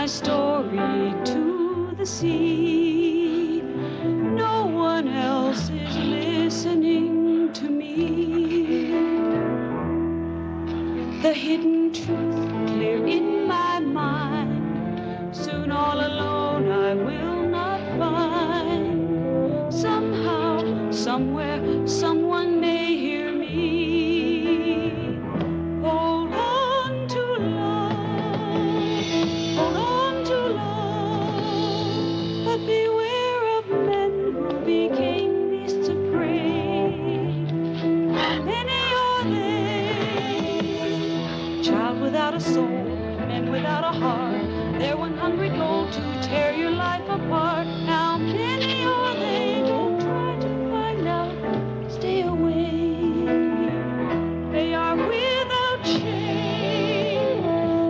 my story to the sea. No one else is listening to me. The hidden truth clear in my mind. Soon all alone I will not find. Somehow, somewhere, someone may hear me. Hold on to love, hold on to love, but beware of men who became beasts of prey. Many are they, child without a soul, men without a heart, their one hungry goal to tear your life apart. How many are they? Don't try to find out, stay away. They are without shame.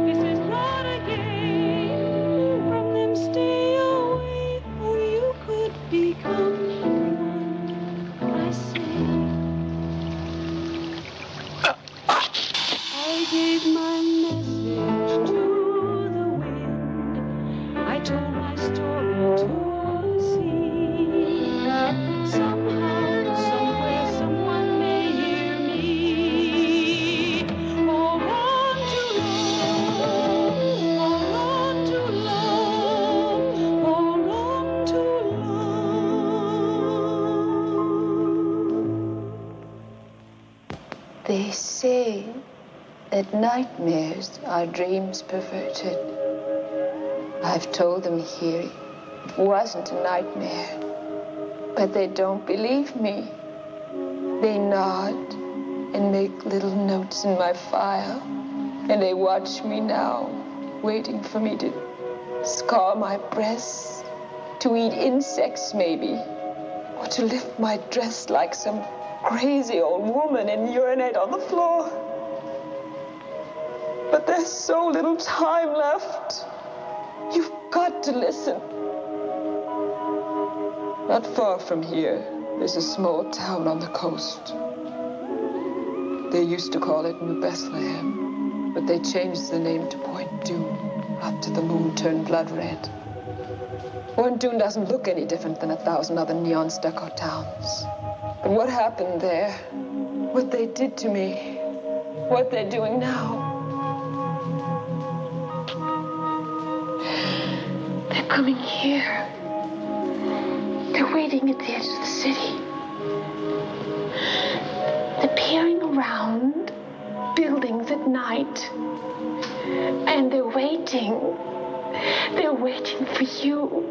This is not a game. From them stay away, or you could become one. I say, I gave my message to the wind. I told my story to the sea. Somehow, somewhere, someone may hear me. Hold on to love, hold on to love, hold on to love. They say that nightmares are dreams perverted. I've told them here it wasn't a nightmare, but they don't believe me. They nod and make little notes in my file, and they watch me now, waiting for me to scar my breasts, to eat insects maybe, or to lift my dress like some crazy old woman and urinate on the floor. But there's so little time left. You've got to listen. Not far from here, there's a small town on the coast. They used to call it New Bethlehem, but they changed the name to Point Dune after the moon turned blood red. Point Dune doesn't look any different than 1,000 other neon stucco towns. But what happened there, what they did to me, what they're doing now, they're coming here. They're waiting at the edge of the city. They're peering around buildings at night. And they're waiting. They're waiting for you.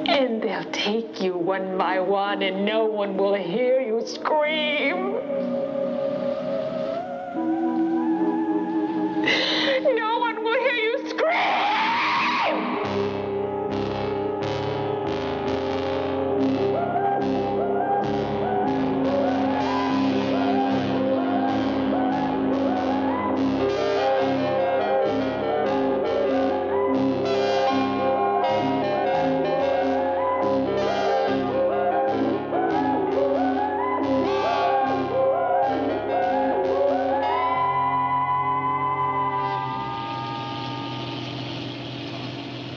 And they'll take you one by one, and no one will hear you scream. No one will hear you scream!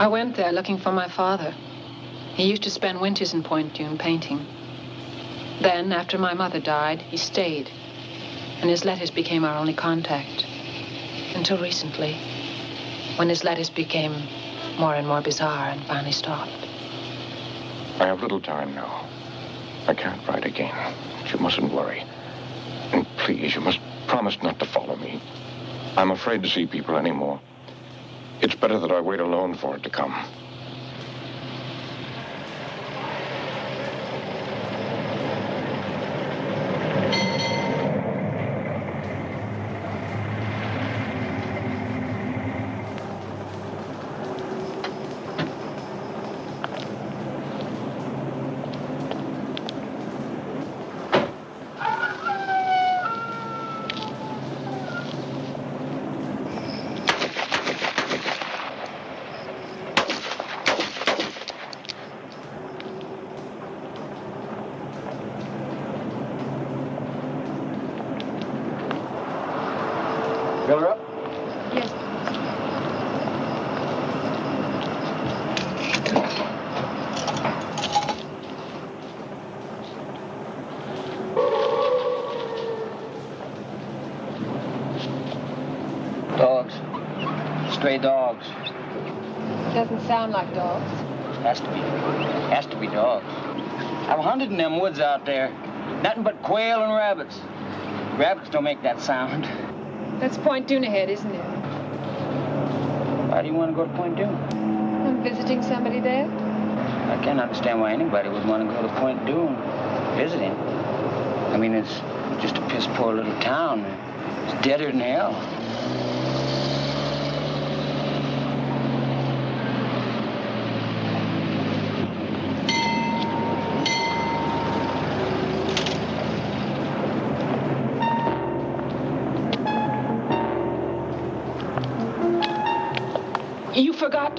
I went there looking for my father. He used to spend winters in Point Dune painting. Then, after my mother died, he stayed, and his letters became our only contact. Until recently, when his letters became more and more bizarre and finally stopped. I have little time now. I can't write again. You mustn't worry. And please, you must promise not to follow me. I'm afraid to see people anymore. It's better that I wait alone for it to come. sound like dogs. Has to be dogs. I've hunted in them woods out there. Nothing but quail and rabbits. Rabbits don't make that sound. That's Point Dune ahead, isn't it? Why do you want to go to Point Dune? I'm visiting somebody there. I can't understand why anybody would want to go to Point Dune visiting. I mean, it's just a piss poor little town. It's deader than hell. You forgot?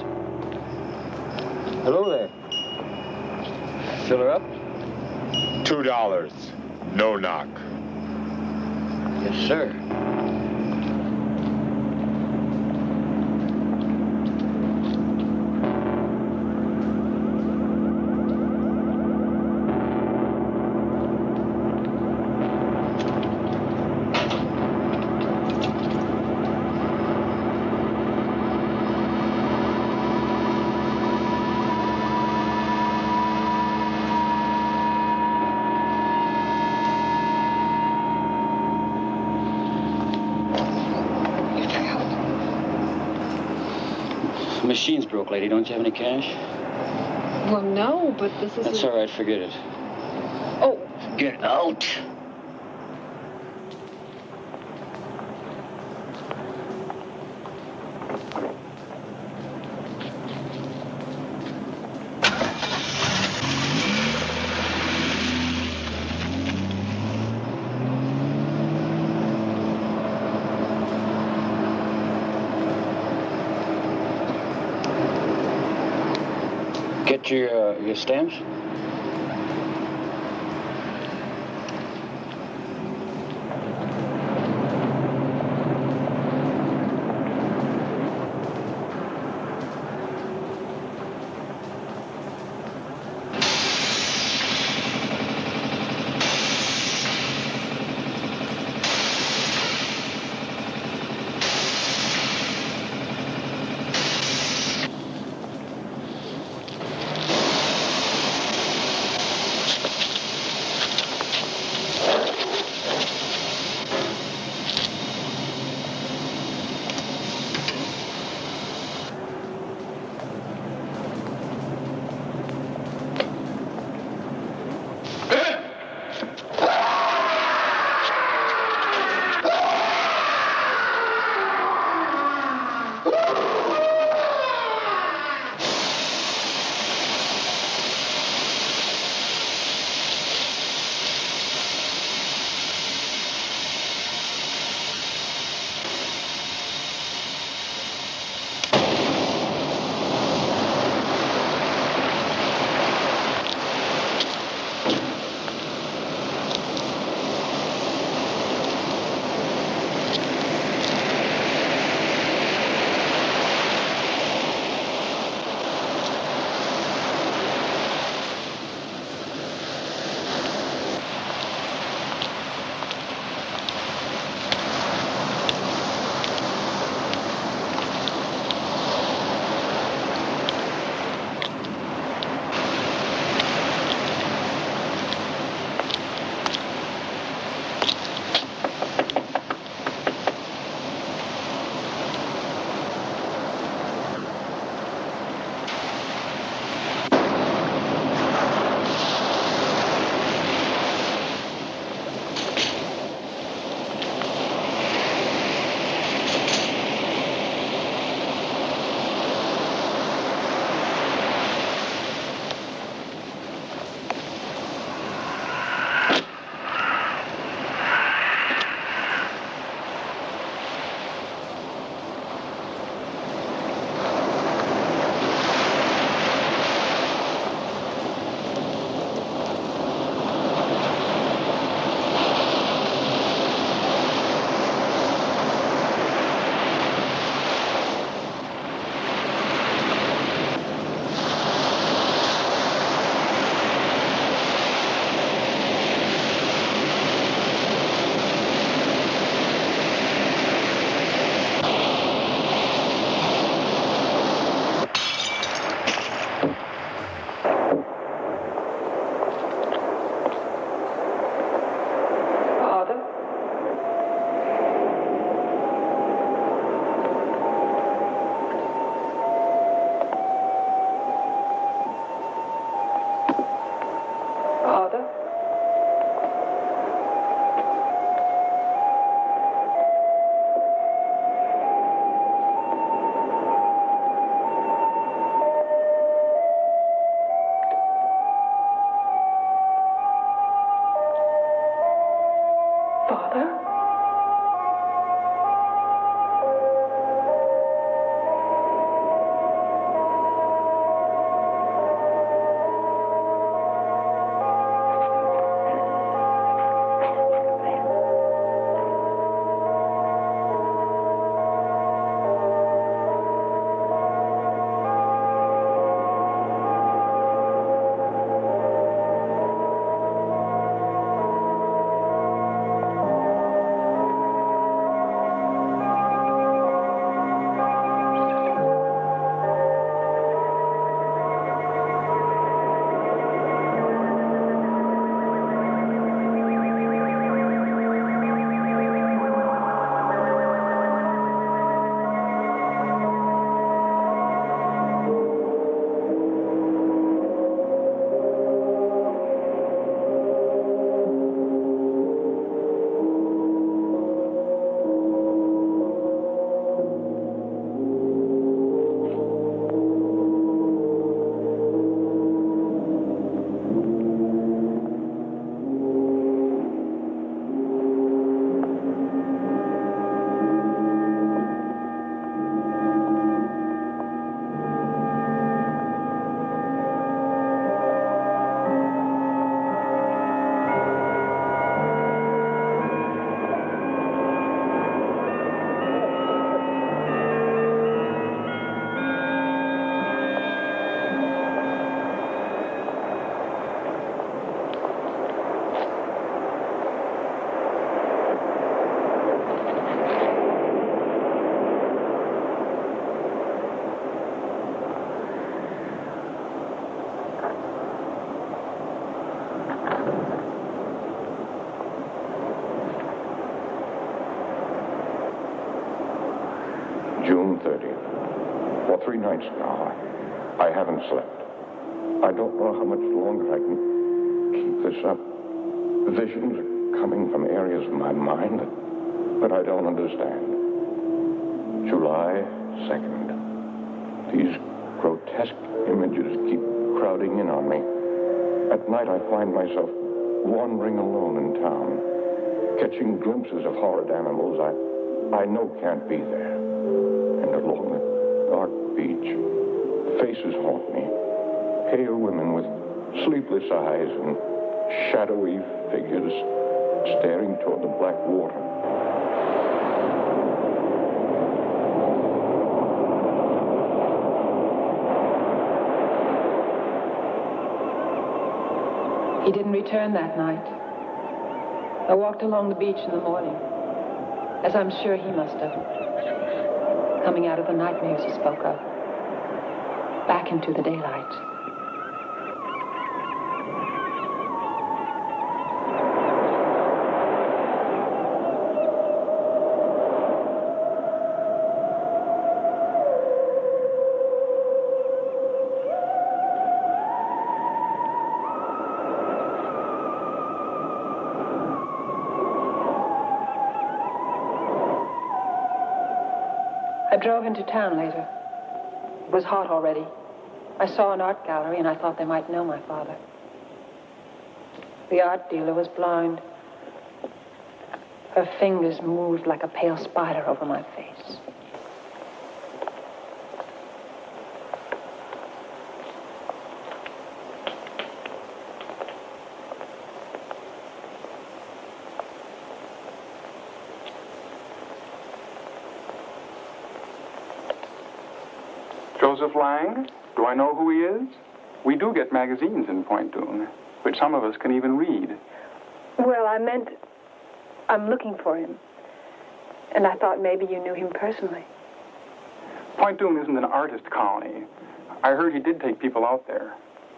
Hello there. Fill her up? $2. No knock. Yes, sir. The machine's broke, lady. Don't you have any cash? Well, no, but this is... That's all right. Forget it. Oh. Get out! Get your stamps? 3 nights now. I haven't slept. I don't know how much longer I can keep this up. Visions are coming from areas of my mind that I don't understand. July 2nd. These grotesque images keep crowding in on me. At night, I find myself wandering alone in town, catching glimpses of horrid animals I know can't be there. And along the dark beach, faces haunt me. Pale women with sleepless eyes and shadowy figures staring toward the black water. He didn't return that night. I walked along the beach in the morning, as I'm sure he must have, coming out of the nightmares he spoke of, back into the daylight. I drove into town later. It was hot already. I saw an art gallery, and I thought they might know my father. The art dealer was blind. Her fingers moved like a pale spider over my face. Joseph Lang? Do I know who he is? We do get magazines in Point Dume, which some of us can even read. Well, I meant I'm looking for him. And I thought maybe you knew him personally. Point Dume isn't an artist colony. I heard he did take people out there,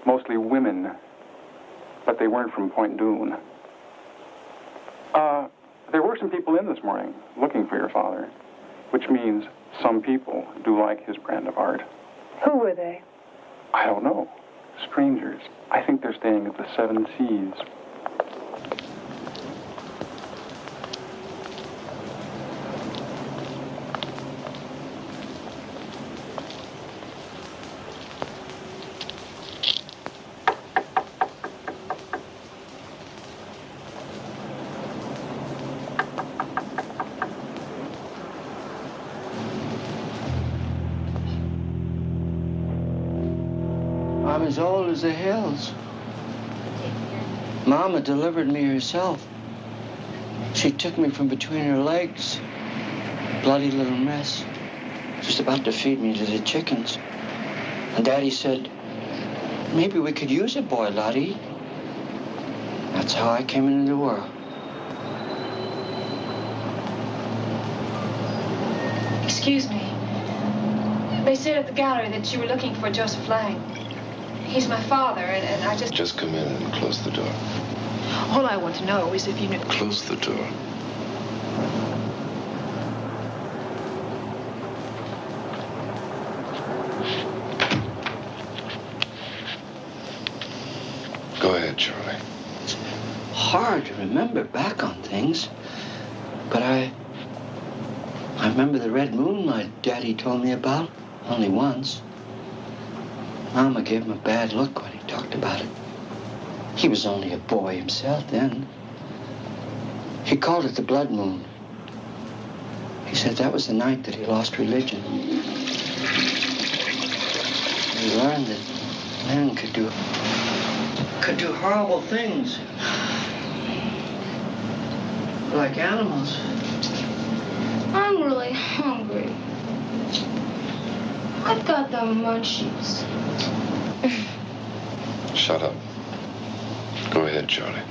mostly women, but they weren't from Point Dume. There were some people in this morning looking for your father, which means some people do like his brand of art. Who were they? I don't know. Strangers. I think they're staying at the Seven Seas. I'm as old as the hills. Mama delivered me herself. She took me from between her legs. Bloody little mess. Just about to feed me to the chickens. And Daddy said, maybe we could use a boy, Lottie. That's how I came into the world. Excuse me. They said at the gallery that you were looking for Joseph Lang. He's my father, and I just... Just come in and close the door. All I want to know is if you knew... Close the door. Go ahead, Charlie. It's hard to remember back on things, but I remember the red moonlight Daddy told me about only once. Mama gave him a bad look when he talked about it. He was only a boy himself then. He called it the blood moon. He said that was the night that he lost religion. He learned that men could do horrible things. Like animals. I'm really hungry. I've got the munchies. Shut up. Go ahead, Charlie.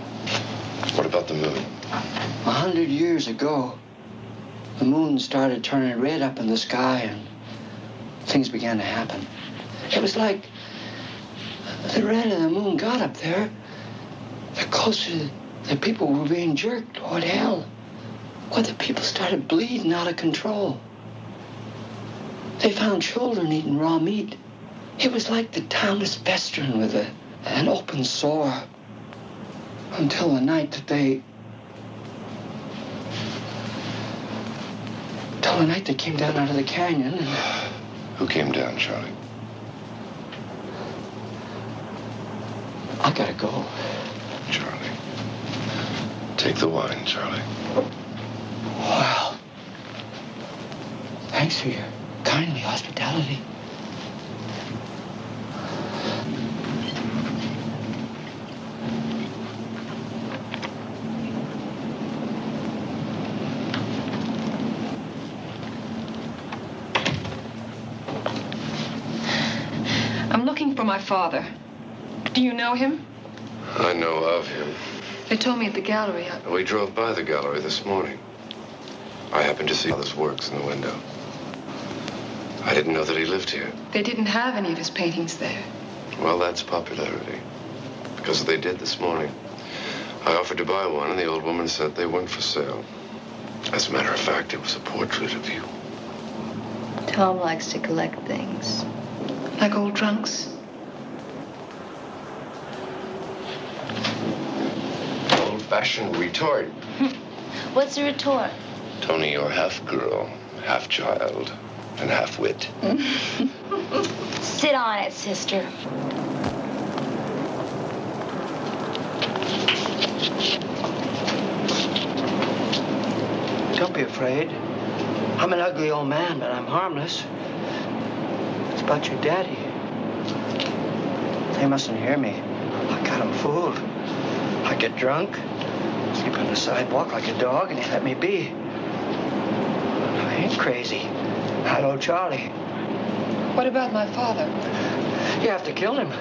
What about the moon? 100 years ago, the moon started turning red up in the sky and things began to happen. It was like the red of the moon got up there, the closer the people were being jerked toward hell, where the people started bleeding out of control. They found children eating raw meat. It was like the town was festering with an open sore. Until the night that they... Till the night they came down out of the canyon and... Who came down, Charlie? I gotta go. Charlie. Take the wine, Charlie. Well, thanks for your kindly hospitality. I'm looking for my father. Do you know him? I know of him. They told me at the gallery. We drove by the gallery this morning. I happened to see how this works in the window. I didn't know that he lived here. They didn't have any of his paintings there. Well, that's popularity. Because they did this morning. I offered to buy one, and the old woman said they weren't for sale. As a matter of fact, it was a portrait of you. Tom likes to collect things. Like old trunks? Old-fashioned retort. What's a retort? Tony, you're half girl, half child, and half wit. Sit on it, sister. Don't be afraid. I'm an ugly old man, but I'm harmless. It's about your daddy. They mustn't hear me. I got him fooled. I get drunk, sleep on the sidewalk like a dog, and he let me be. I ain't crazy. Hello, Charlie. What about my father? You have to kill him.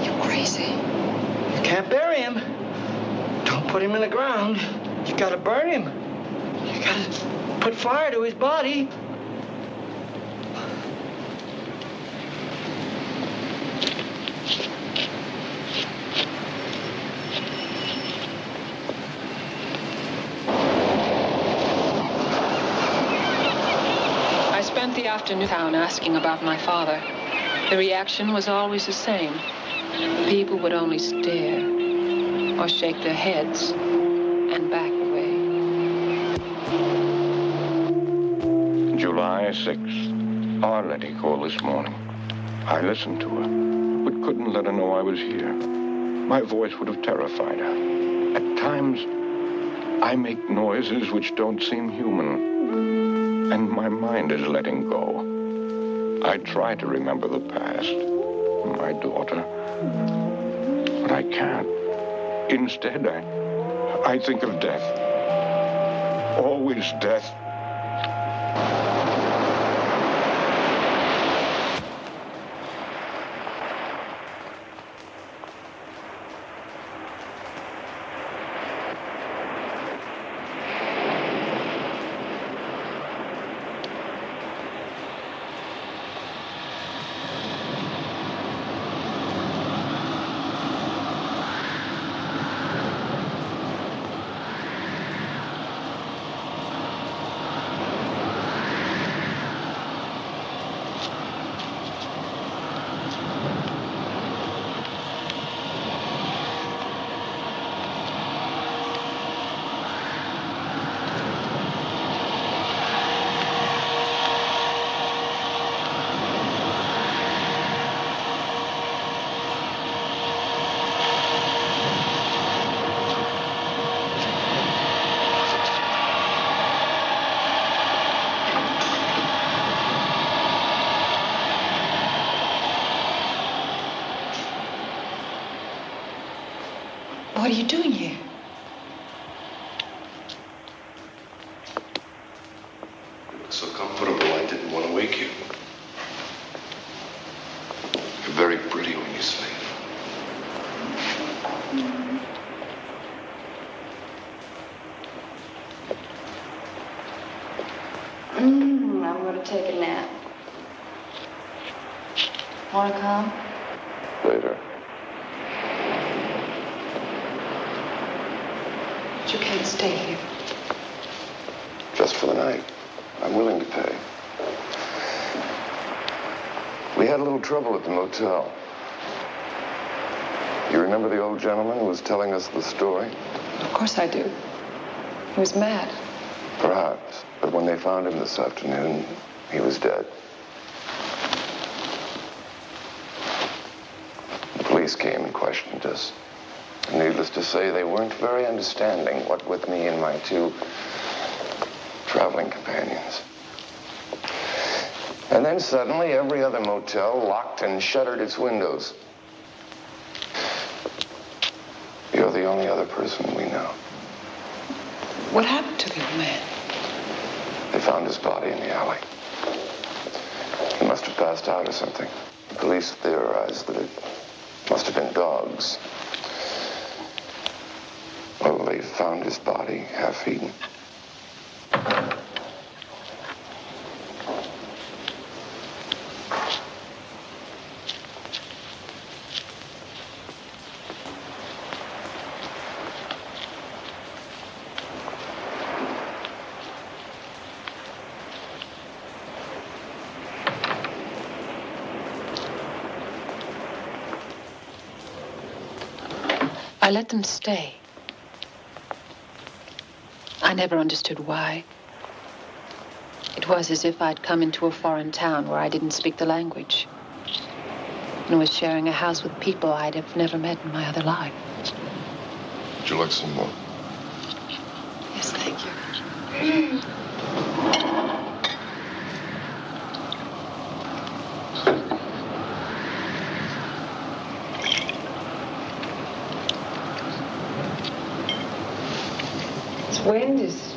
You're crazy. You can't bury him. Don't put him in the ground. You gotta burn him. You gotta put fire to his body. I spent the afternoon in town asking about my father. The reaction was always the same. People would only stare or shake their heads and back away. July 6th. Our Letty called this morning. I listened to her, but couldn't let her know I was here. My voice would have terrified her. At times, I make noises which don't seem human, and my mind is letting go. I try to remember the past, my daughter, but I can't. Instead, I think of death. Always death. What are you doing here? It was so comfortable, I didn't want to wake you. You're very pretty when you sleep. I'm going to take a nap. Want to come? Later. But you can't stay here. Just for the night. I'm willing to pay. We had a little trouble at the motel. You remember the old gentleman who was telling us the story? Of course I do. He was mad. Perhaps, but when they found him this afternoon, he was dead. The police came and questioned us. Needless to say, they weren't very understanding, what with me and my two traveling companions. And then suddenly, every other motel locked and shuttered its windows. You're the only other person we know. What happened to the old man? They found his body in the alley. He must have passed out or something. The police theorized that it must have been dogs. Well, they found his body half-eaten. I let them stay. I never understood why. It was as if I'd come into a foreign town where I didn't speak the language and was sharing a house with people I'd have never met in my other life. Would you like some more? Yes, thank you. This wind is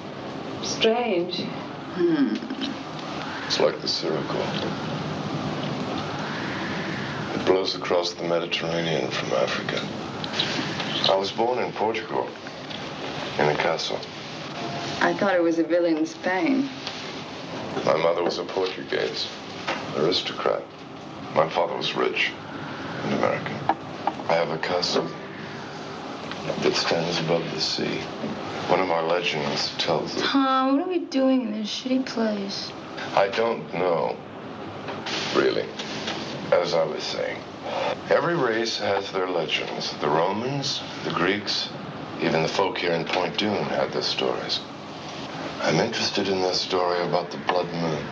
strange. It's like the Surreal. It blows across the Mediterranean from Africa. I was born in Portugal, in a castle. I thought it was a villa in Spain. My mother was a Portuguese, aristocrat. My father was rich and American. I have a castle that stands above the sea. One of my legends tells it. Tom, what are we doing in this shitty place? I don't know, really. As I was saying, every race has their legends. The Romans, the Greeks, even the folk here in Point Dune had their stories. I'm interested in their story about the blood moon.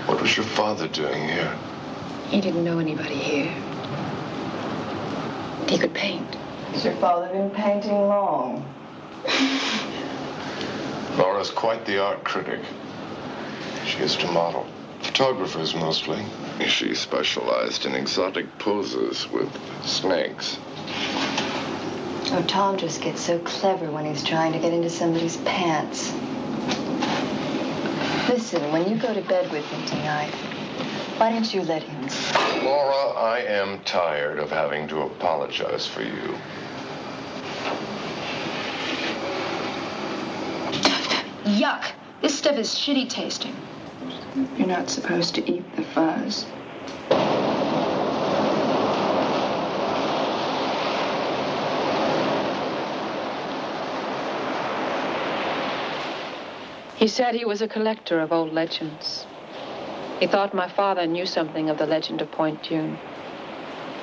What was your father doing here? He didn't know anybody here. He could paint. Has your father been painting long? Laura's quite the art critic. She used to model. Photographers, mostly. She specialized in exotic poses with snakes. Oh, Tom just gets so clever when he's trying to get into somebody's pants. Listen, when you go to bed with him tonight, why don't you let him sleep? Laura, I am tired of having to apologize for you. Yuck! This stuff is shitty tasting. You're not supposed to eat the fuzz. He said he was a collector of old legends. He thought my father knew something of the legend of Point Dune.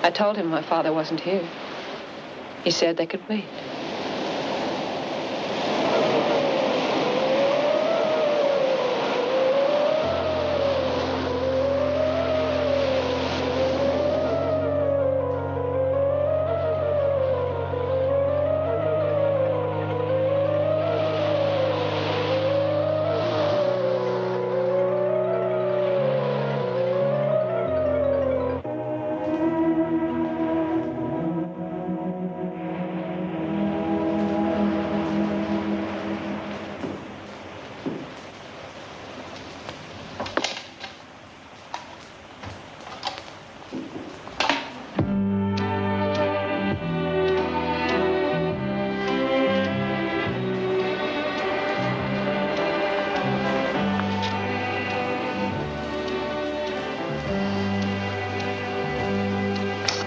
I told him my father wasn't here. He said they could wait.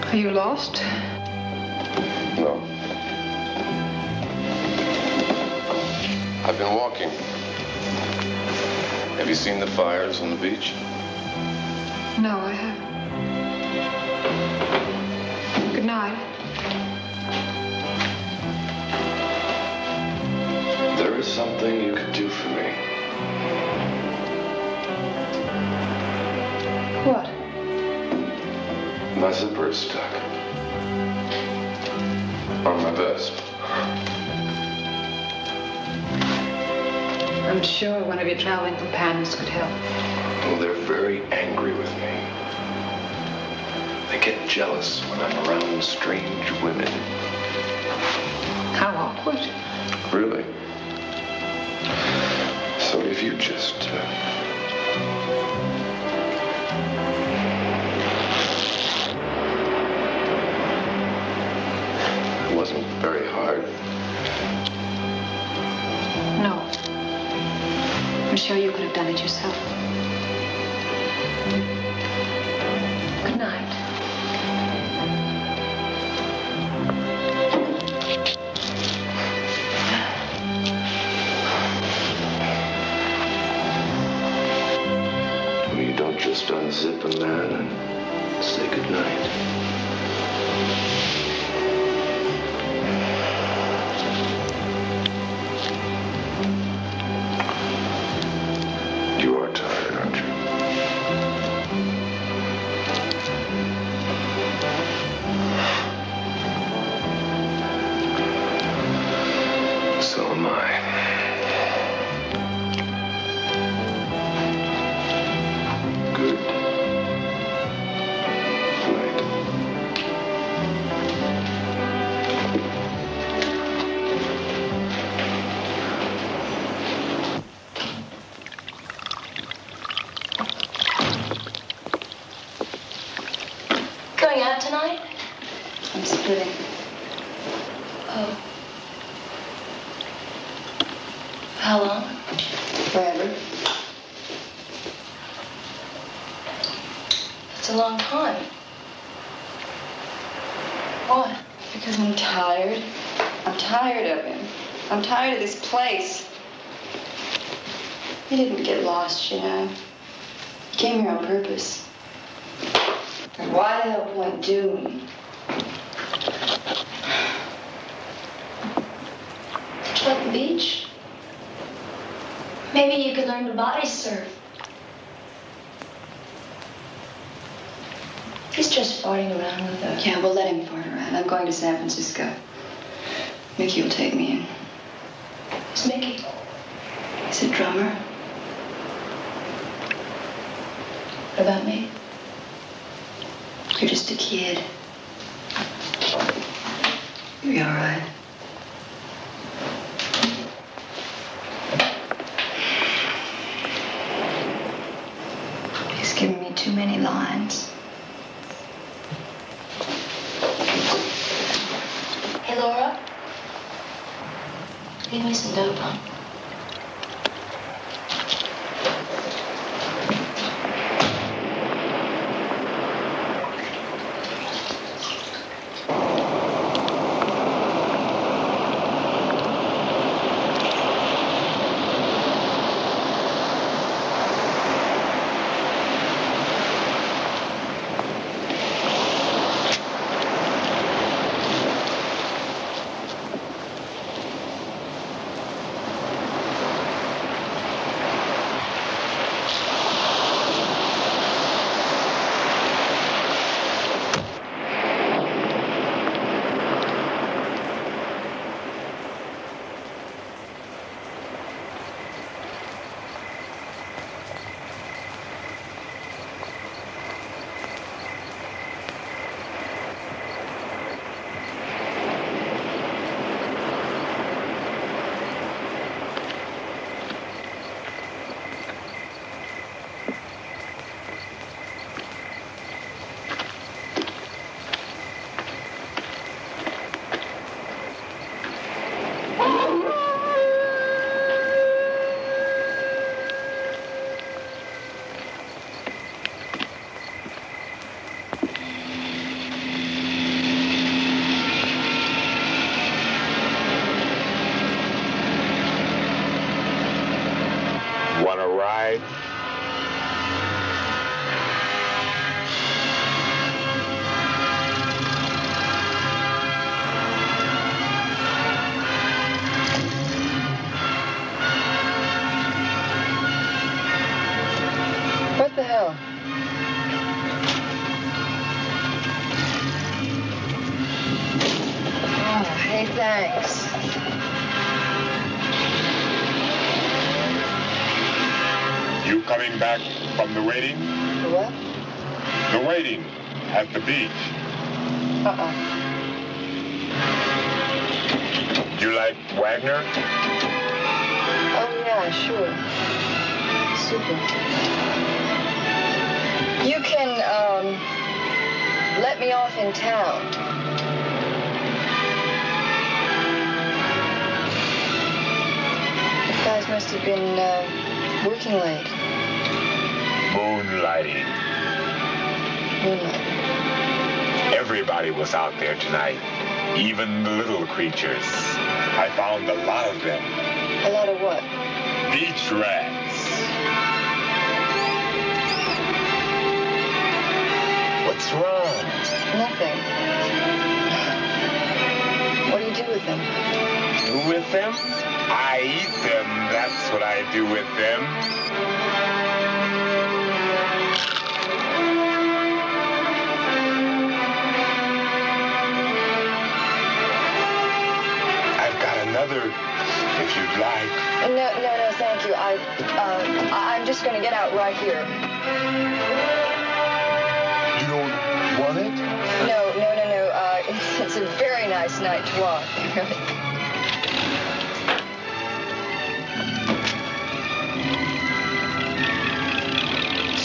Are you lost? No. I've been walking. Have you seen the fires on the beach? No, I haven't. Good night. There is something you could do for me. What? My zipper is stuck. On my vest. I'm sure one of your traveling companions could help. Well, they're very angry with me. They get jealous when I'm around strange women. How awkward. Really? So if you just... It wasn't very hard. No. I'm sure you could have done it yourself. Good night. Well, you don't just unzip a man and say goodnight. You are tired, aren't you? So am I. Good night. Going out tonight? I'm splitting. Oh. How long? Forever. That's a long time. Why? Because I'm tired. I'm tired of him. I'm tired of this place. He didn't get lost, you know. He came here on purpose. And why the hell Point Doom? Don't you like the beach? Maybe you could learn to body surf. He's just farting around with us. Yeah, we'll let him fart around. I'm going to San Francisco. Mickey will take me in. Who's Mickey? He's a drummer. What about me? You're just a kid. You'll be all right. He's given me too many lines. Hey, Laura. Give me some dope, huh? thanks. You coming back from the waiting? The what? The waiting at the beach. You like Wagner? Oh, yeah, sure. Super. You can, let me off in town. You guys must have been, working late. Moonlighting. Moonlight. Everybody was out there tonight. Even the little creatures. I found a lot of them. A lot of what? Beach rats. What's wrong? Nothing. What do you do with them? Do with them? I eat them. That's what I do with them. I've got another, if you'd like. No, thank you. I'm just going to get out right here. You don't want it? No. It's a very nice night to walk.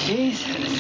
Jesus.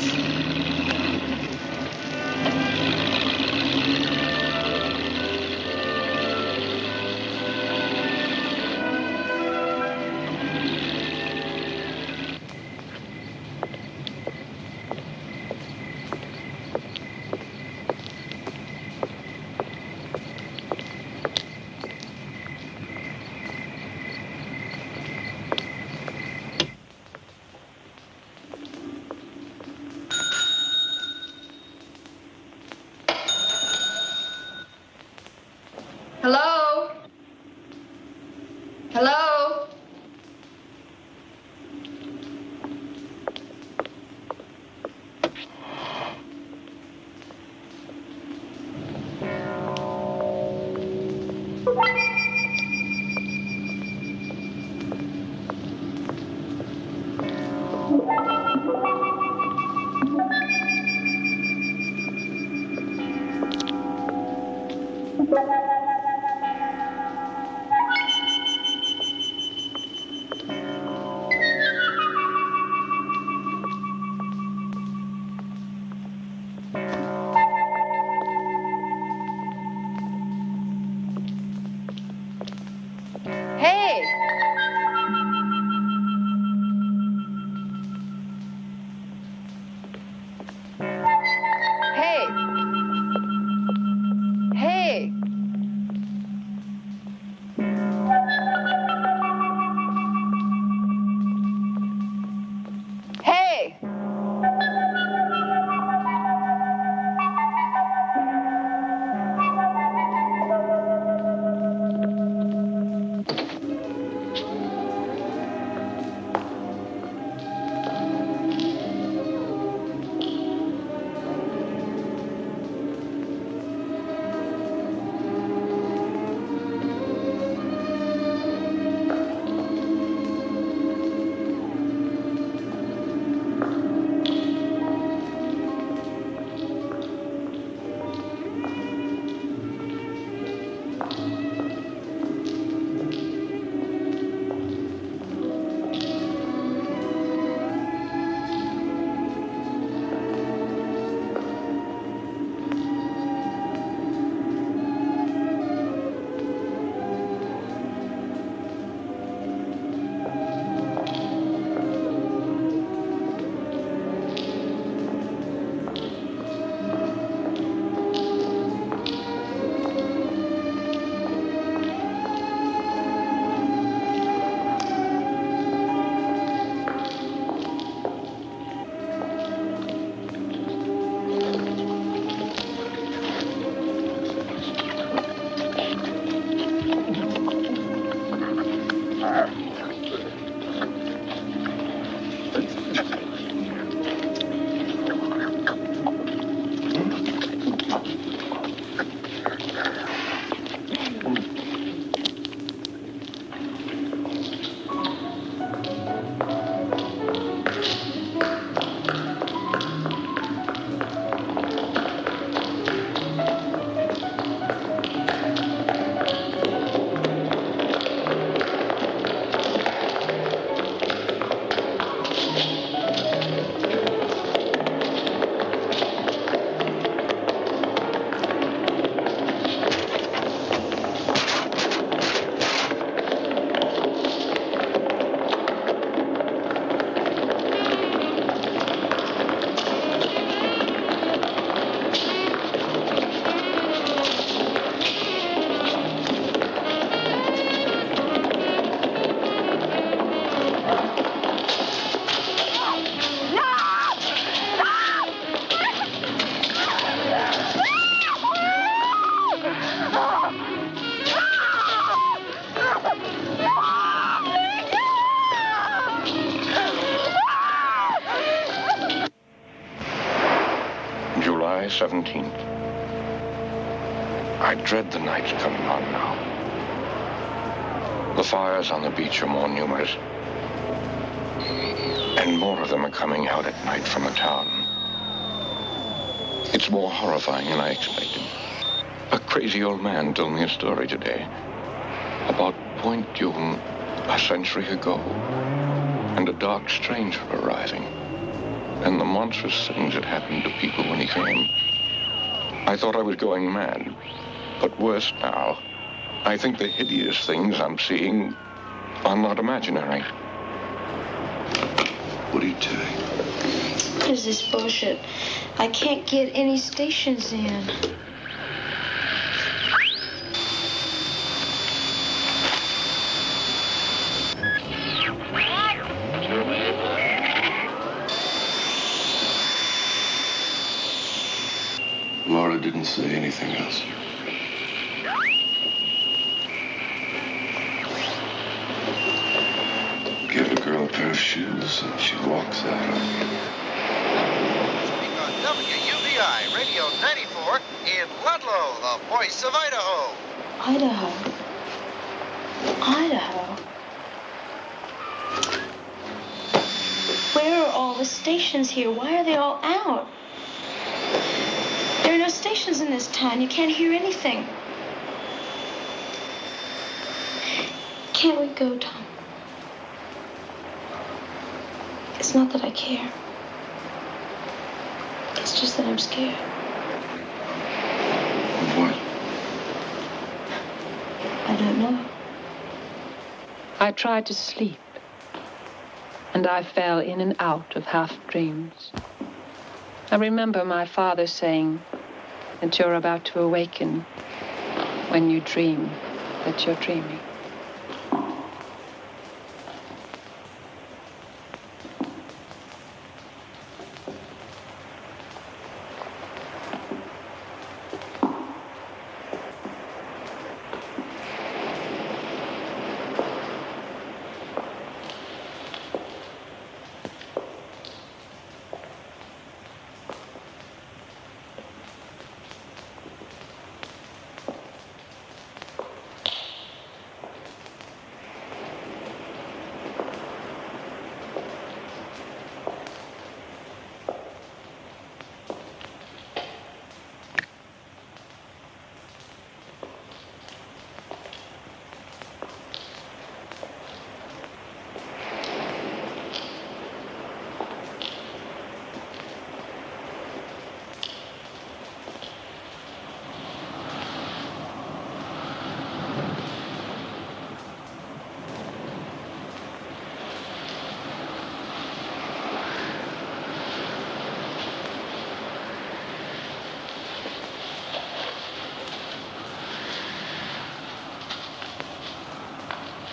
July 17th. I dread the nights coming on now. The fires on the beach are more numerous. And more of them are coming out at night from the town. It's more horrifying than I expected. A crazy old man told me a story today about Point Dume a century ago, and a dark stranger arriving, and the monstrous things that happened to people when he came. I thought I was going mad, but worse now, I think the hideous things I'm seeing are not imaginary. What are you doing? What is this bullshit? I can't get any stations in. Laura didn't say anything else. Give a girl a pair of shoes and she walks out on you. On WUBI Radio 94 in Ludlow, the voice of Idaho. Idaho. Where are all the stations here? Why are they all out? There are no stations in this town. You can't hear anything. Can't we go, Tom? It's not that I care. It's just that I'm scared. Of what? I don't know. I tried to sleep, and I fell in and out of half dreams. I remember my father saying that you're about to awaken when you dream that you're dreaming.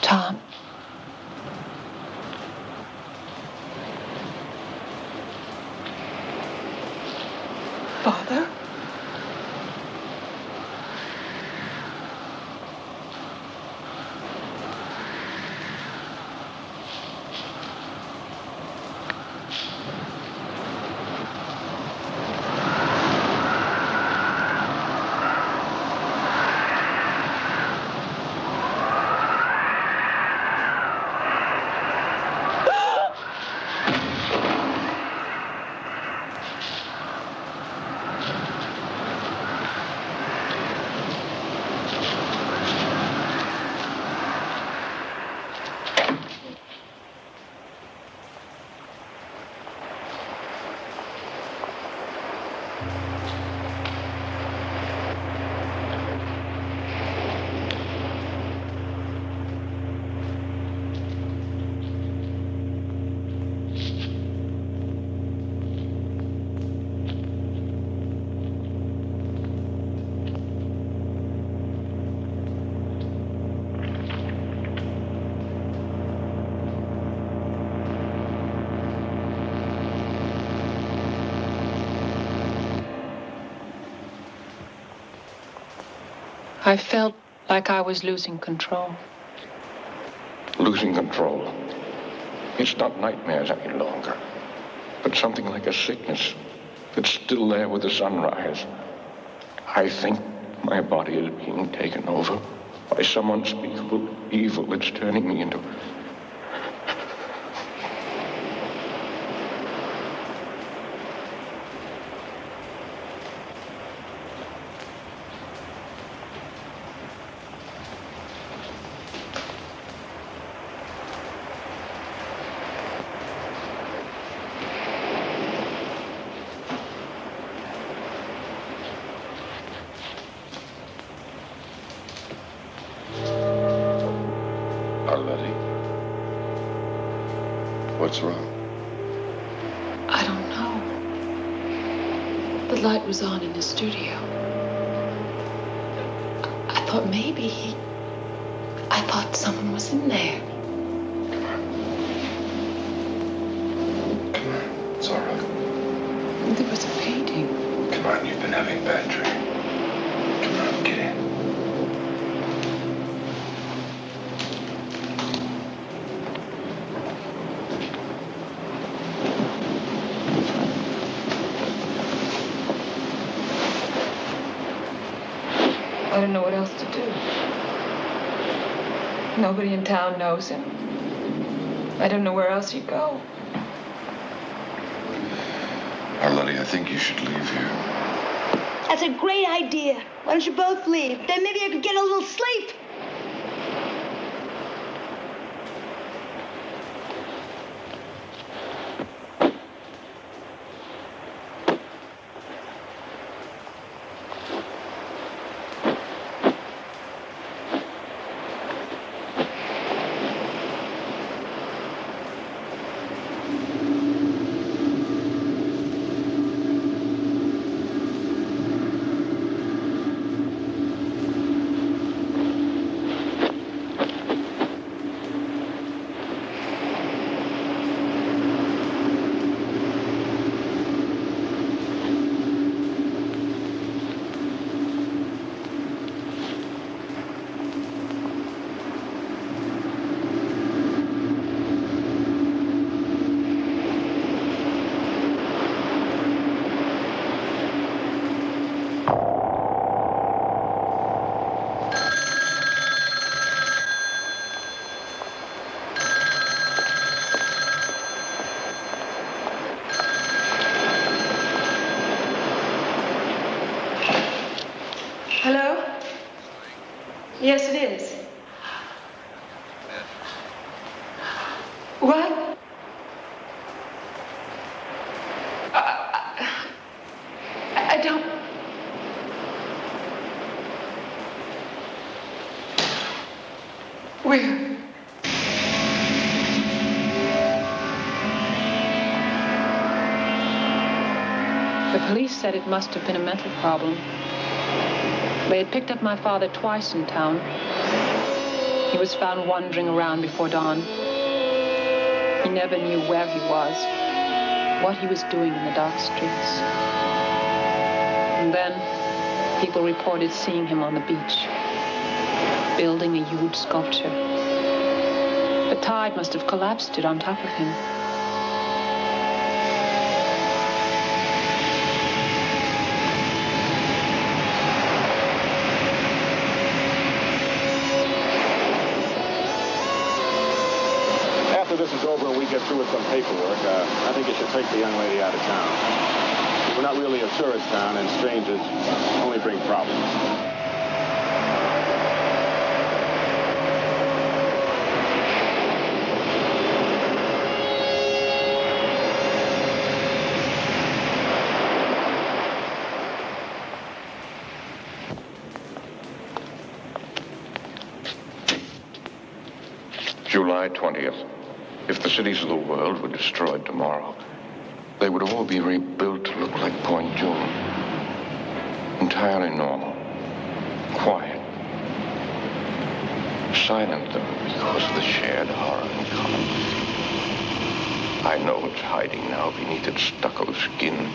Tom. Father? I felt like I was losing control. Losing control. It's not nightmares any longer, but something like a sickness. that's still there with the sunrise. I think my body is being taken over by some unspeakable evil that's turning me into... What's wrong? I don't know. The light was on in the studio. I thought maybe I thought someone was in there. Come on. It's all right. There was a painting. Come on, you've been having a bad dream. Come on, get in. I don't know what else to do. Nobody in town knows him. I don't know where else he'd go. Arletty, I think you should leave here. That's a great idea. Why don't you both leave? Then maybe I could get a little sleep. Yes, it is. What? I don't... Where? The police said it must have been a mental problem. They had picked up my father twice in town. He was found wandering around before dawn. He never knew where he was, what he was doing in the dark streets. And then people reported seeing him on the beach, building a huge sculpture. The tide must have collapsed it on top of him. After this is over and we get through with some paperwork, I think you should take the young lady out of town. We're not really a tourist town, and strangers only bring problems. July 20th. If the cities of the world were destroyed tomorrow, they would all be rebuilt to look like Point June. Entirely normal. Quiet. Silent, though, because of the shared horror in common. I know it's hiding now beneath its stucco skin.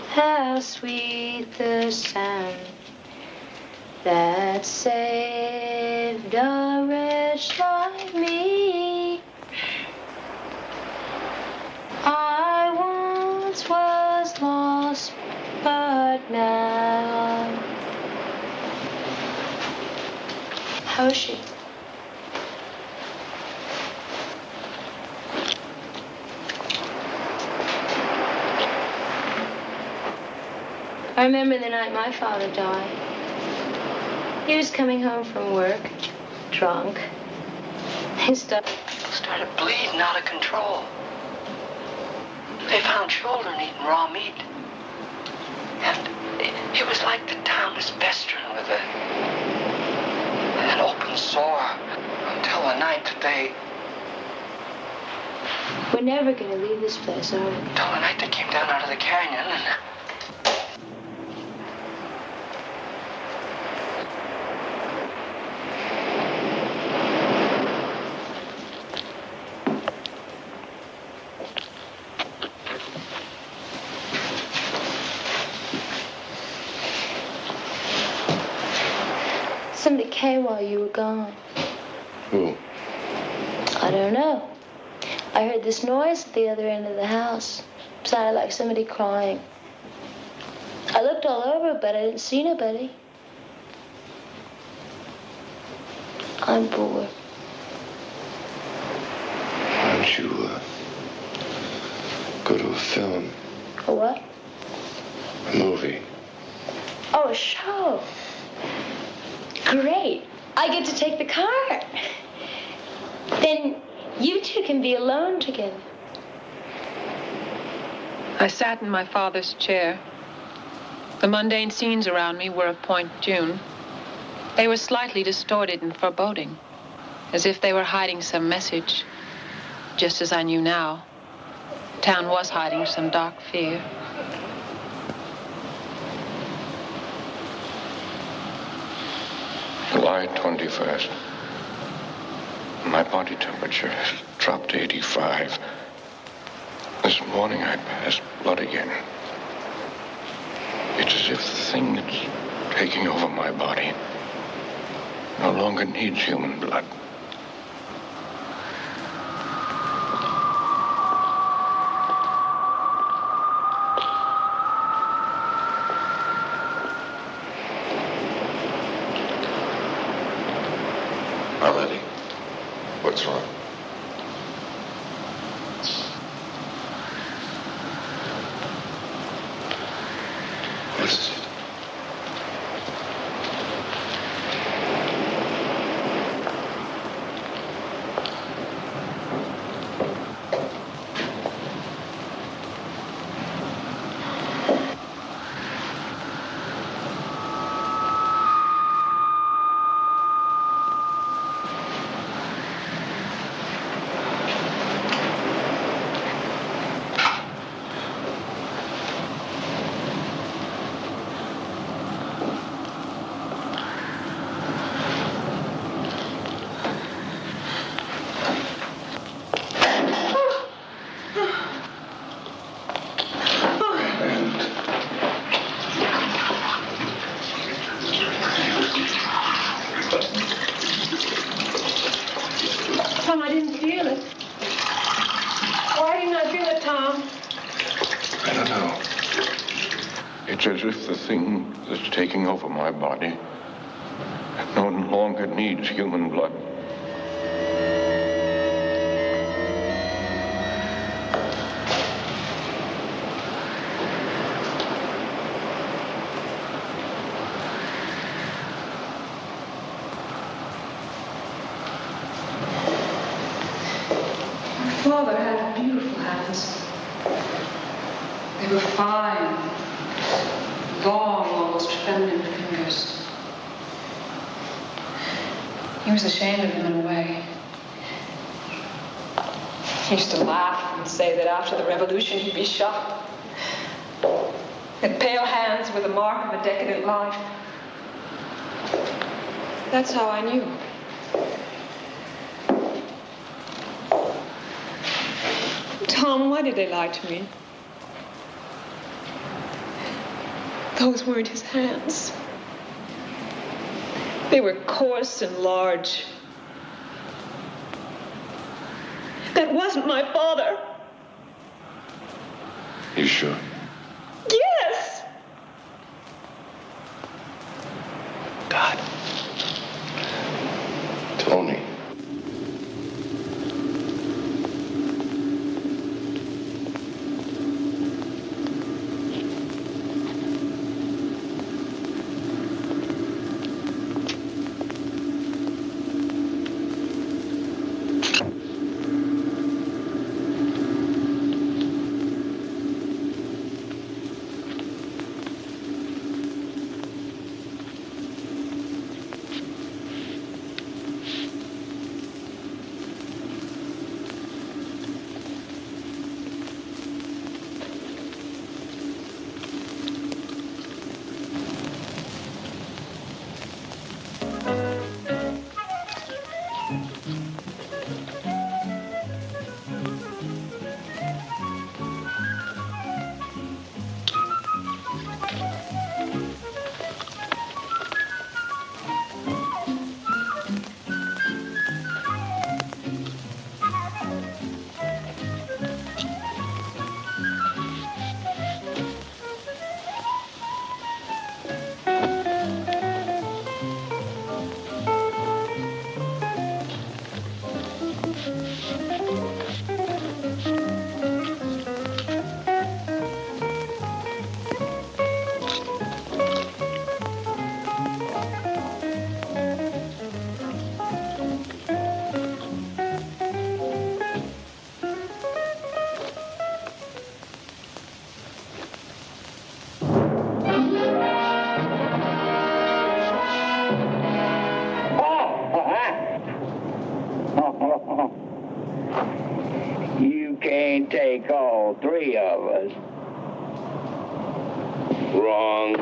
How sweet the sound that saved a wretch like me. I once was lost, but now. How is she? I remember the night my father died. He was coming home from work, drunk. He started bleeding out of control. They found children eating raw meat. And it was like the town was festering with an open sore until the night that they... We're never going to leave this place, are we? Until the night they came down out of the canyon and... Somebody came while you were gone. Who? I don't know. I heard this noise at the other end of the house. It sounded like somebody crying. I looked all over, but I didn't see nobody. I'm bored. Why don't you go to a film? A what? A movie. Oh, a show. Great. I get to take the car. Then you two can be alone together. I sat in my father's chair. The mundane scenes around me were of Point June. They were slightly distorted and foreboding, as if they were hiding some message, just as I knew now. Town was hiding some dark fear. July 21st. My body temperature has dropped to 85. This morning I passed blood again. It's as if the thing that's taking over my body no longer needs human blood. What's wrong? What is it? Tom, I didn't feel it. Why didn't I feel it, Tom? I don't know. It's as if the thing that's taking over my body no longer needs human blood. Father had beautiful hands. They were fine, long, almost feminine fingers. He was ashamed of them in a way. He used to laugh and say that after the revolution he'd be shot. That pale hands were the mark of a decadent life. That's how I knew. Tom, why did they lie to me? Those weren't his hands. They were coarse and large. That wasn't my father. You sure? Yes! God. Tony. You can't take all three of us. Wrong.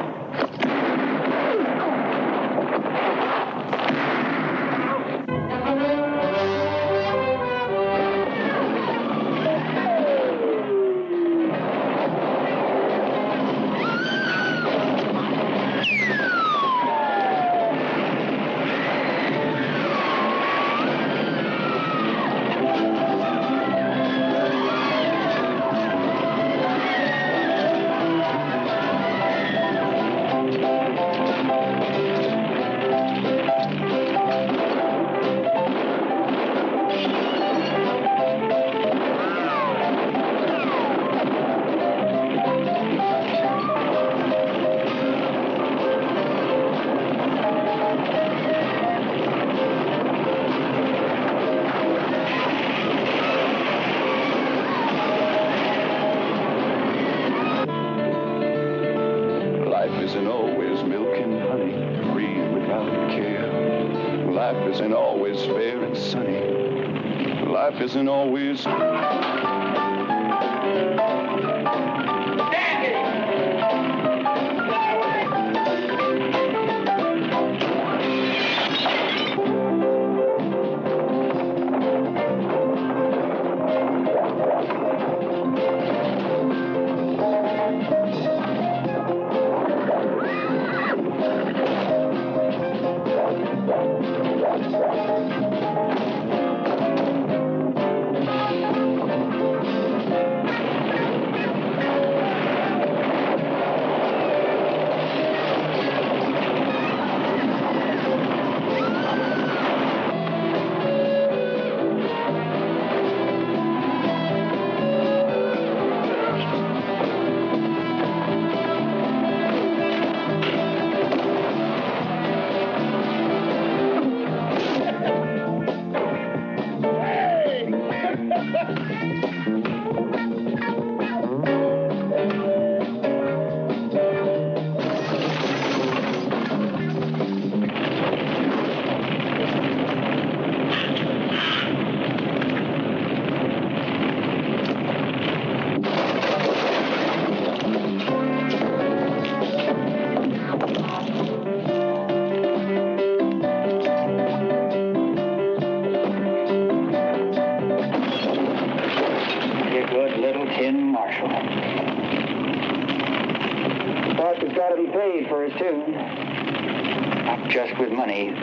Isn't always fair and sunny. Life isn't always... Not just with money.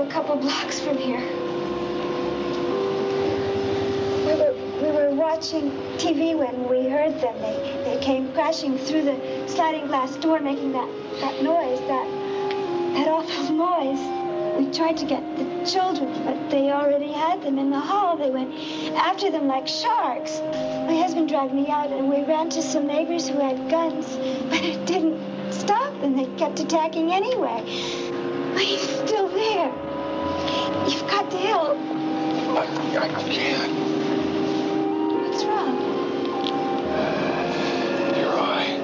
a couple blocks from here. We were watching TV when we heard them. They came crashing through the sliding glass door, making that noise, that awful noise. We tried to get the children, but they already had them in the hall. They went after them like sharks. My husband dragged me out, and we ran to some neighbors who had guns, but it didn't stop, and they kept attacking anyway. But he's still there. You've got to help. I can't. What's wrong? Your eye.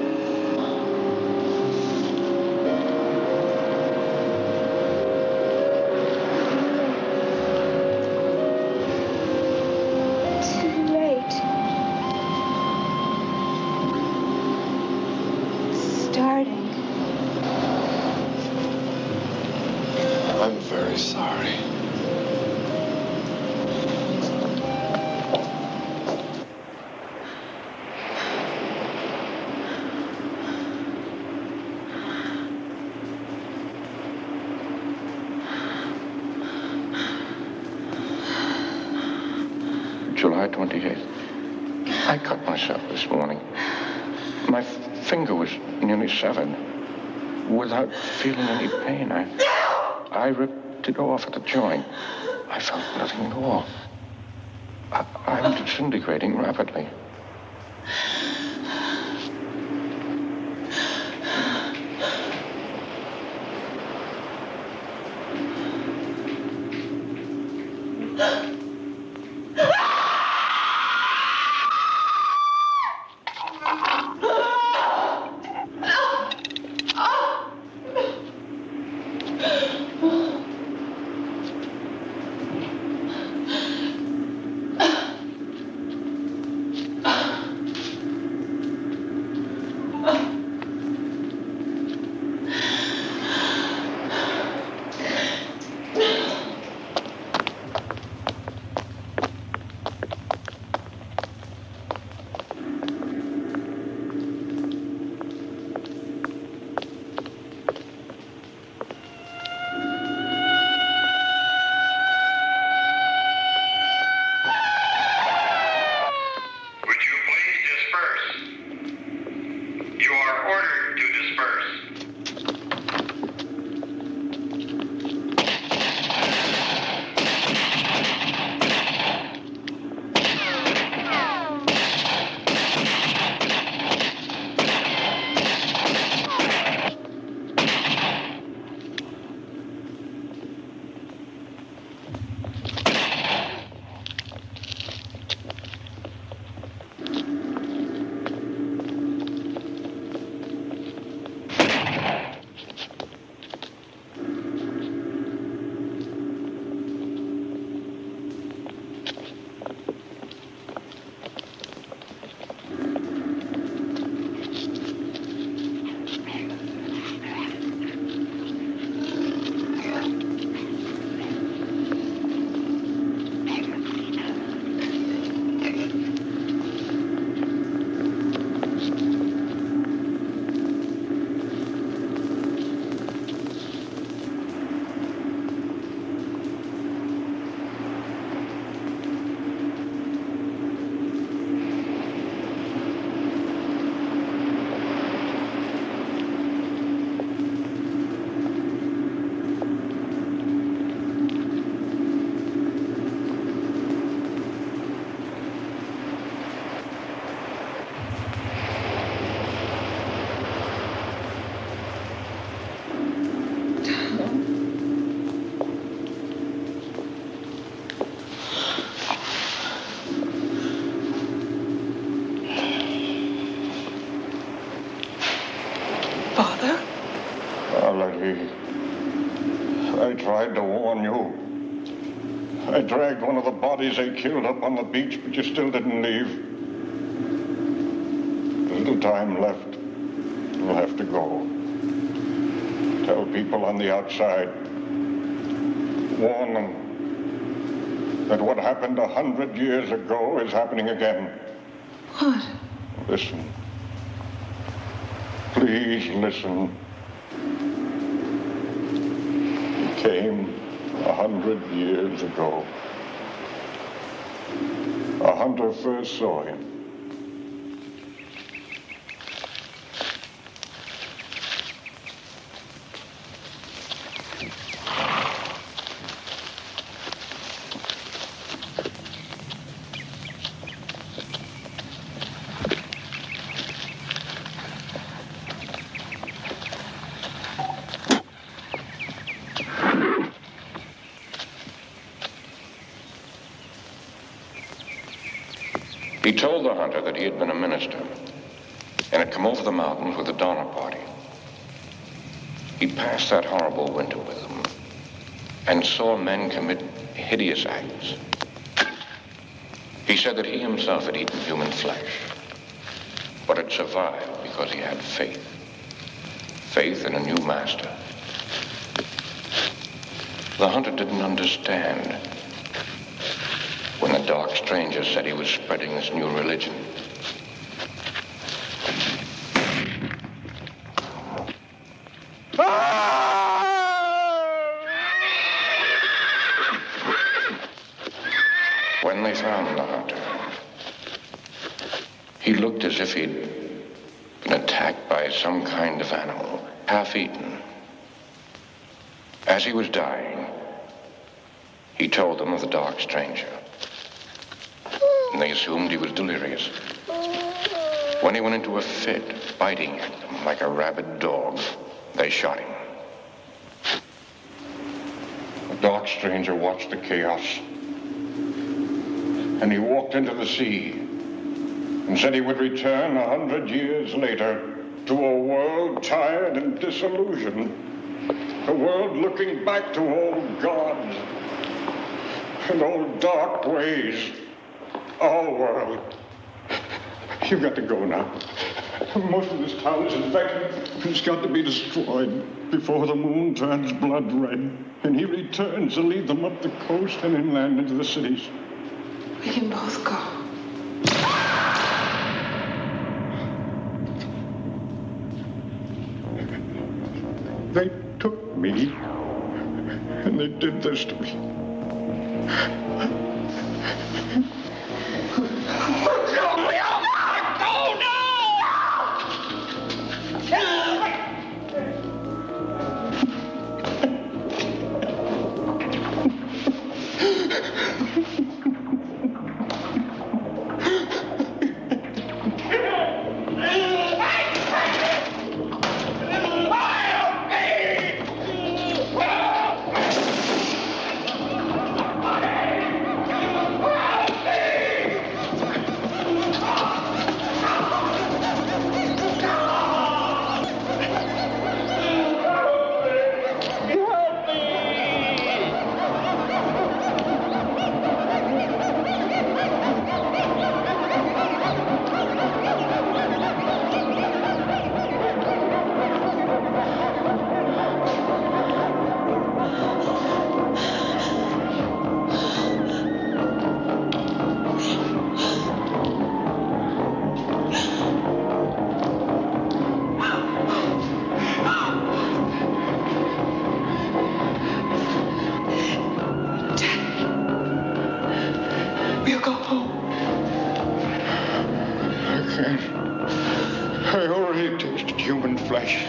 Too late. It's starting. I'm very sorry. July 28th. I cut myself this morning. My finger was nearly severed. Without feeling any pain, I ripped it off at the joint. I felt nothing at all. I'm disintegrating rapidly. I tried to warn you. I dragged one of the bodies they killed up on the beach, but you still didn't leave. There's little time left. You'll have to go. Tell people on the outside. Warn them that what happened 100 years ago is happening again. What? Listen. Please listen. He came 100 years ago, a hunter first saw him. He told the hunter that he had been a minister and had come over the mountains with a Donner Party. He passed that horrible winter with them and saw men commit hideous acts. He said that he himself had eaten human flesh, but had survived because he had faith. Faith in a new master. The hunter didn't understand when the dark stranger said he was spreading this new religion. When they found the hunter, he looked as if he'd been attacked by some kind of animal, half-eaten. As he was dying, he told them of the dark stranger. And they assumed he was delirious. When he went into a fit, biting at them like a rabid dog, they shot him. The dark stranger watched the chaos. And he walked into the sea and said he would return 100 years later to a world tired and disillusioned. A world looking back to old gods and old dark ways. Our world. You've got to go now. Most of this town is infected. It's got to be destroyed before the moon turns blood red. And he returns to lead them up the coast and inland into the cities. We can both go. They took me, and they did this to me. I already tasted human flesh.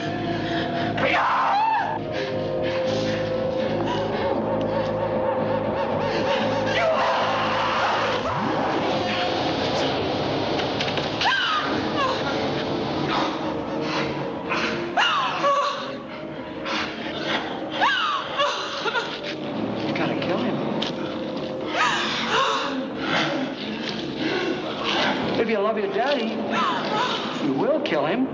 You gotta kill him. If you love your daddy, you will kill him.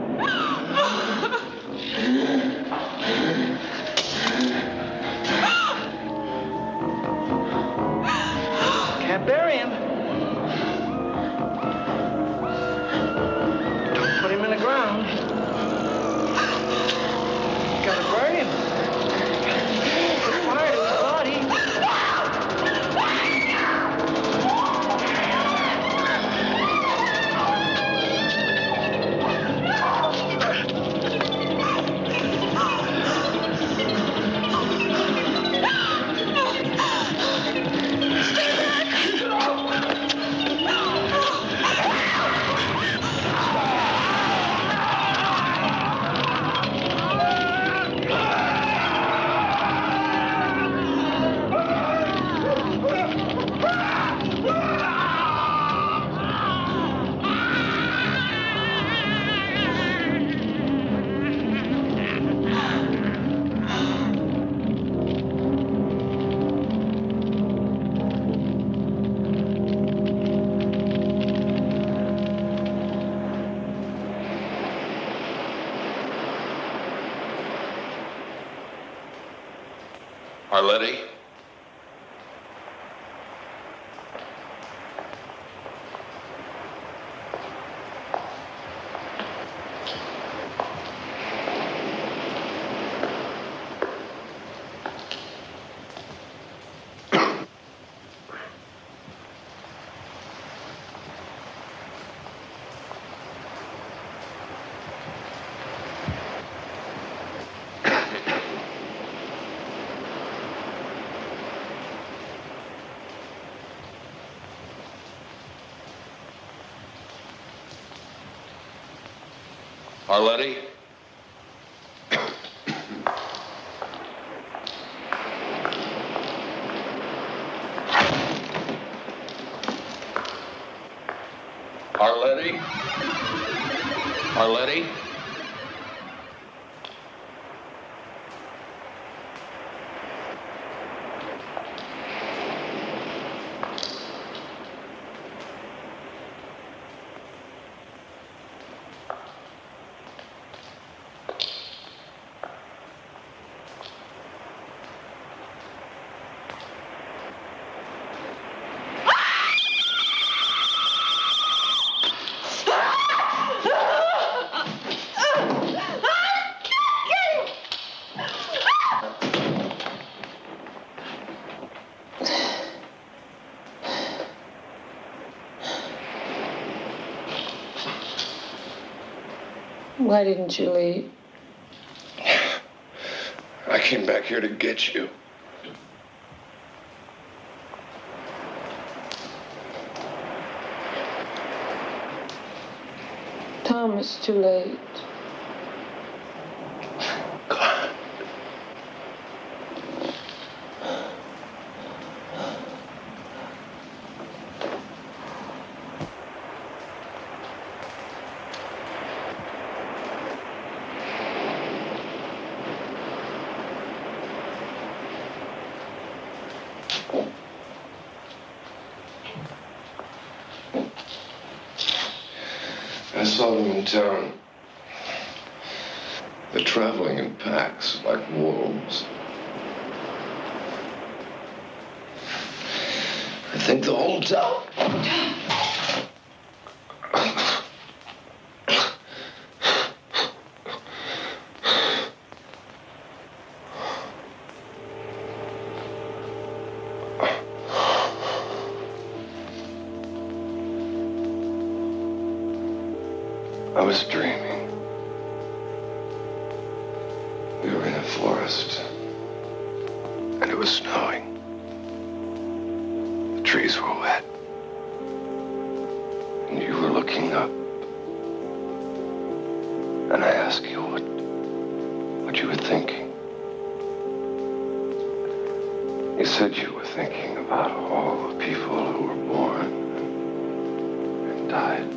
Arletty? Arletty? Arletty? Arletty? Why didn't you leave? I came back here to get you. Tom, it's too late. God. I saw them in town. They're traveling in packs like wolves. I think the whole town. I was dreaming. We were in a forest, and it was snowing. The trees were wet, and you were looking up. And I asked you what you were thinking. You said you were thinking about all the people who were born and died.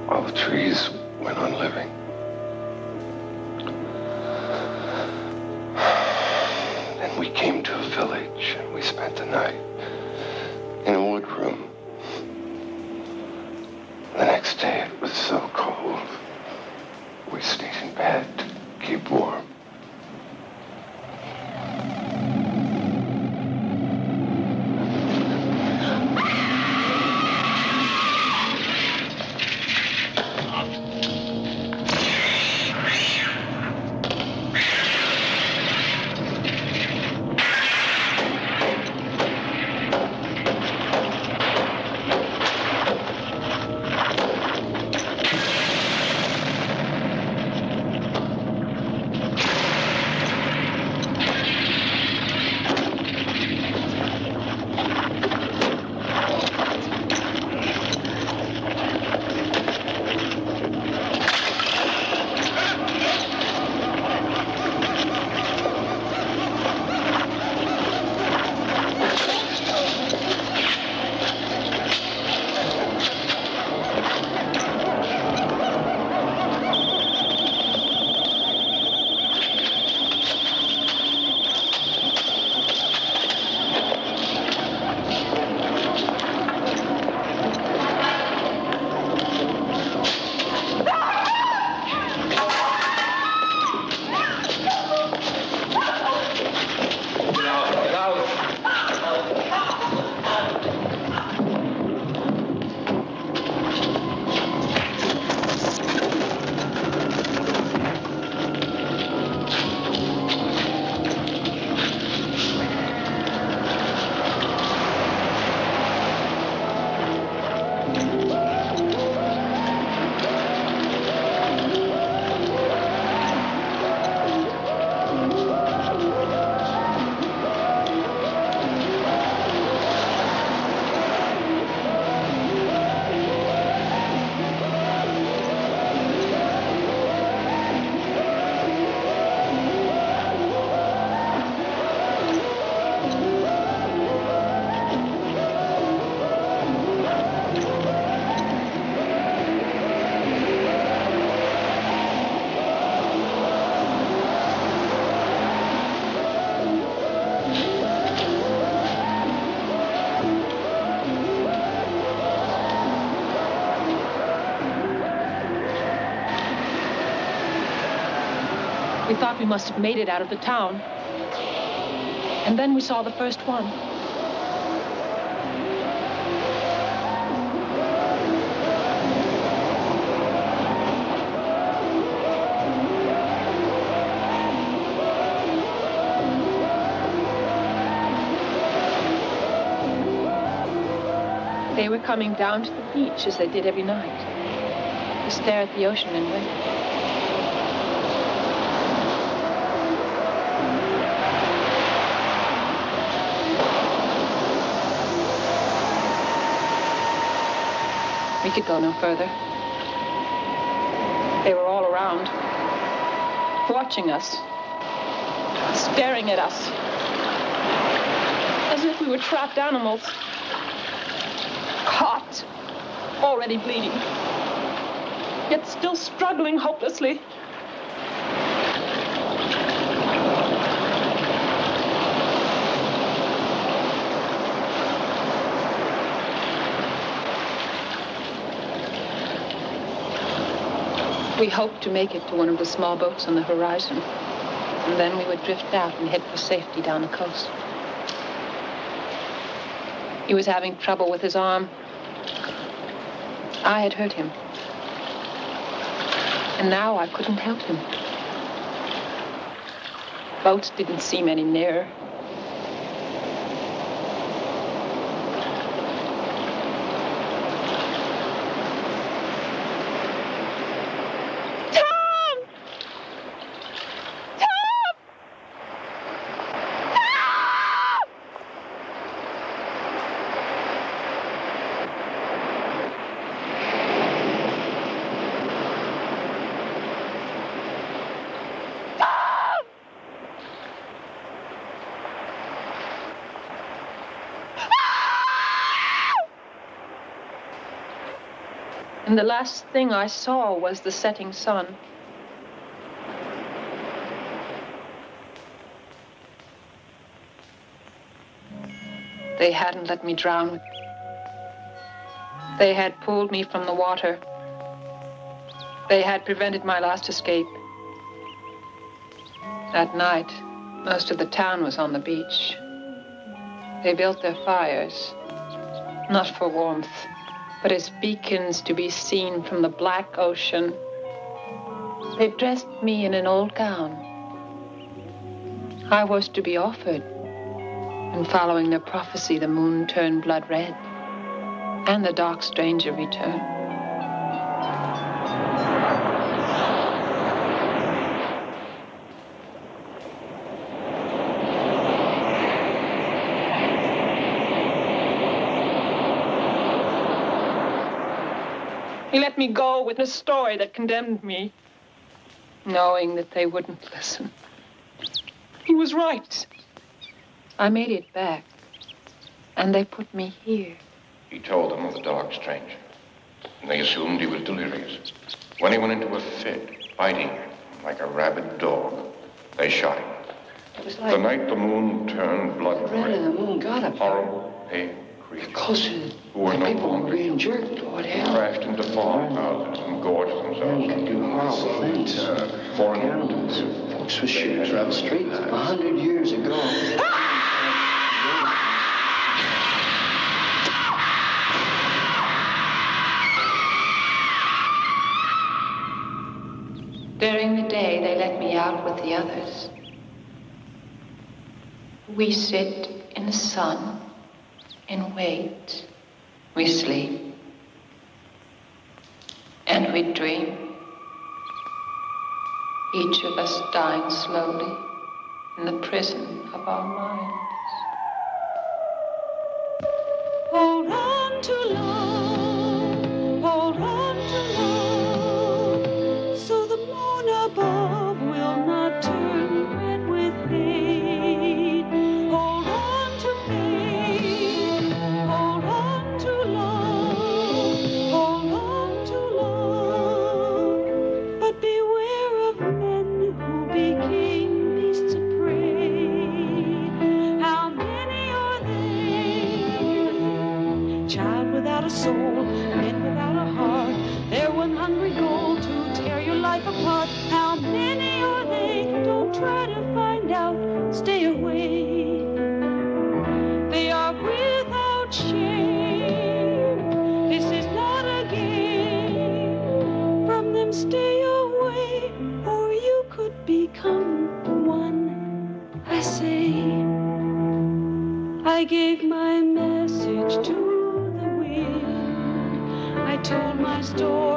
All the trees went on living. Then we came to a village and we spent the night in a wood room. The next day it was so cold. We stayed in bed to keep warm. We thought we must have made it out of the town. And then we saw the first one. They were coming down to the beach as they did every night, to stare at the ocean and wait. We could go no further. They were all around, watching us, staring at us, as if we were trapped animals. Caught, already bleeding, yet still struggling hopelessly. We hoped to make it to one of the small boats on the horizon, and then we would drift out and head for safety down the coast. He was having trouble with his arm. I had hurt him. And now I couldn't help him. Boats didn't seem any nearer. And the last thing I saw was the setting sun. They hadn't let me drown. They had pulled me from the water. They had prevented my last escape. That night, most of the town was on the beach. They built their fires, not for warmth, but as beacons to be seen from the black ocean. They dressed me in an old gown. I was to be offered, and following their prophecy, the moon turned blood red, and the dark stranger returned. He let me go with a story that condemned me, knowing that they wouldn't listen. He was right. I made it back, and they put me here. He told them of the dark stranger, and they assumed he was delirious. When he went into a fit, biting like a rabid dog, they shot him. It was like the night the moon turned blood red and the moon got him. Horrible, pale creatures Close who were no people longer were being jerked toward hell. crashed into farmhouses and gorged themselves. They could do horrible things. Foreign Cannibals. Folks were shooting around the streets 100 years ago. During the day, they let me out with the others. We sit in the sun and wait. We sleep. And we dream. Each of us dying slowly in the prison of our minds. Hold on to love, hold on to love, so the moon above will not turn red with hate. Hold on to faith, hold on to love, hold on to love, but beware of men who became beasts of prey. How many are there? Child without a soul, become one, I say. I gave my message to the wind. I told my story